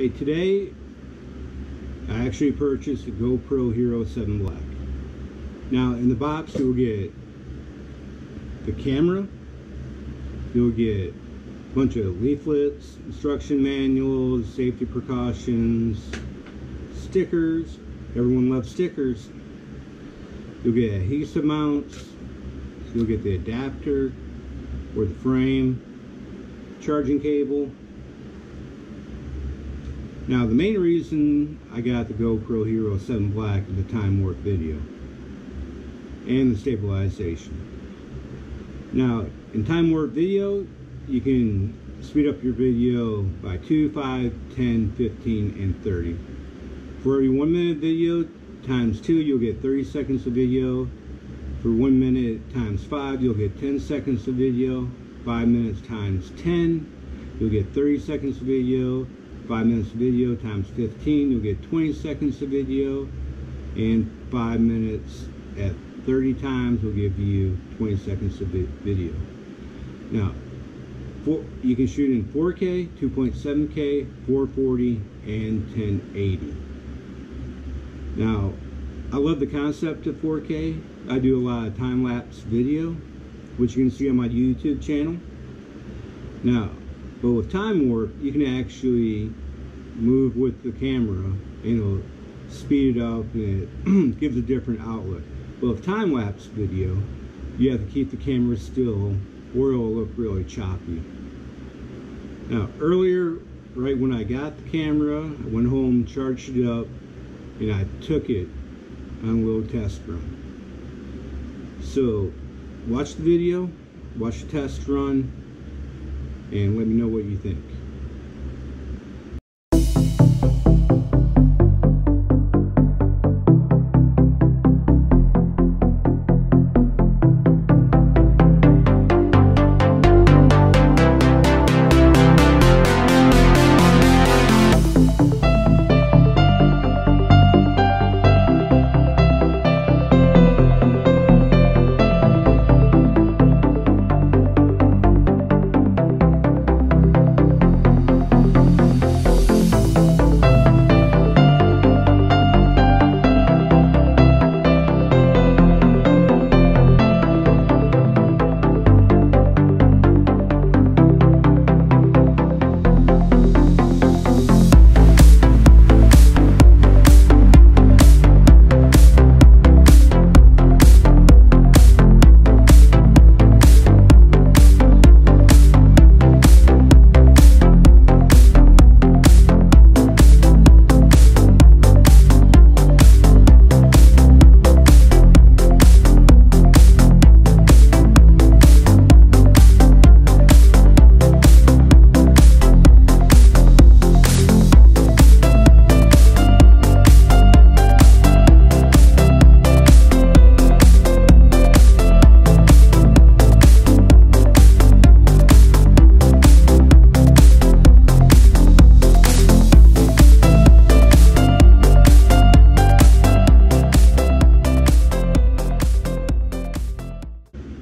Hey, today I actually purchased a GoPro Hero 7 Black. Now in the box you'll get the camera, you'll get a bunch of leaflets, instruction manuals, safety precautions, stickers. Everyone loves stickers. You'll get adhesive mounts, you'll get the adapter or the frame, charging cable. Now the main reason I got the GoPro Hero 7 Black is the time warp video and the stabilization. Now in time warp video you can speed up your video by 2, 5, 10, 15, and 30. For every 1 minute video times 2 you'll get 30 seconds of video. For 1 minute times 5 you'll get 10 seconds of video. 5 minutes times 10 you'll get 30 seconds of video. 5 minutes of video times 15 you'll get 20 seconds of video, and 5 minutes at 30 times will give you 20 seconds of video. Now you can shoot in 4K, 2.7K, 440, and 1080. Now I love the concept of 4K. I do a lot of time-lapse video, which you can see on my YouTube channel. Now, but with time warp, you can actually move with the camera and it'll speed it up and it gives a different outlook. But with time-lapse video, you have to keep the camera still or it'll look really choppy. Now, earlier, right when I got the camera, I went home, charged it up, and I took it on a little test run. So, watch the video, watch the test run, and let me know what you think.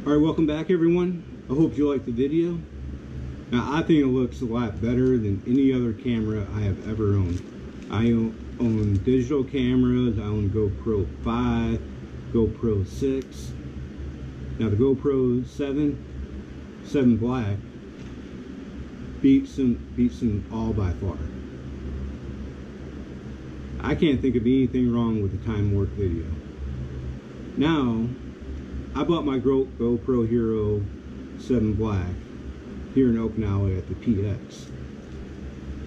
Alright, welcome back everyone. I hope you liked the video. Now I think it looks a lot better than any other camera I have ever owned. I own digital cameras. I own GoPro 5, GoPro 6. Now the GoPro 7 Black beats them all by far. I can't think of anything wrong with the time warp video. Now I bought my GoPro Hero 7 Black here in Okinawa at the PX.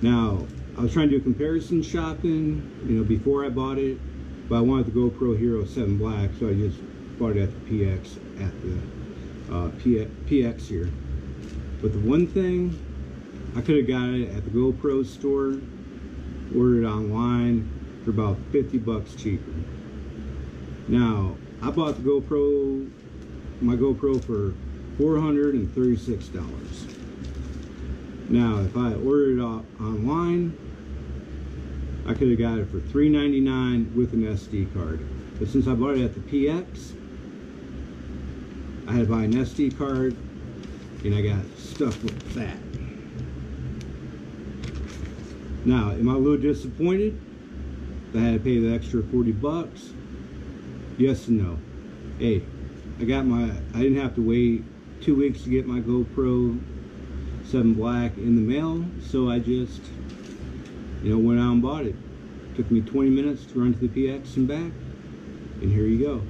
Now, I was trying to do comparison shopping, before I bought it, but I wanted the GoPro Hero 7 Black, so I just bought it at the PX at the PX here. But the one thing, I could have got it at the GoPro store, ordered it online for about 50 bucks cheaper. Now, I bought my GoPro for $436. Now, if I ordered it online, I could have got it for $3.99 with an SD card. But since I bought it at the PX, I had to buy an SD card, and I got stuck with that. Now, am I a little disappointed that I had to pay the extra 40 bucks? Yes and no. Hey, I didn't have to wait 2 weeks to get my GoPro 7 Black in the mail, so I just, went out and bought it. Took me 20 minutes to run to the PX and back, and here you go.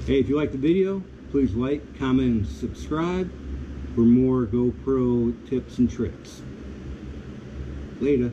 Hey, if you liked the video, please like, comment, and subscribe for more GoPro tips and tricks. Later.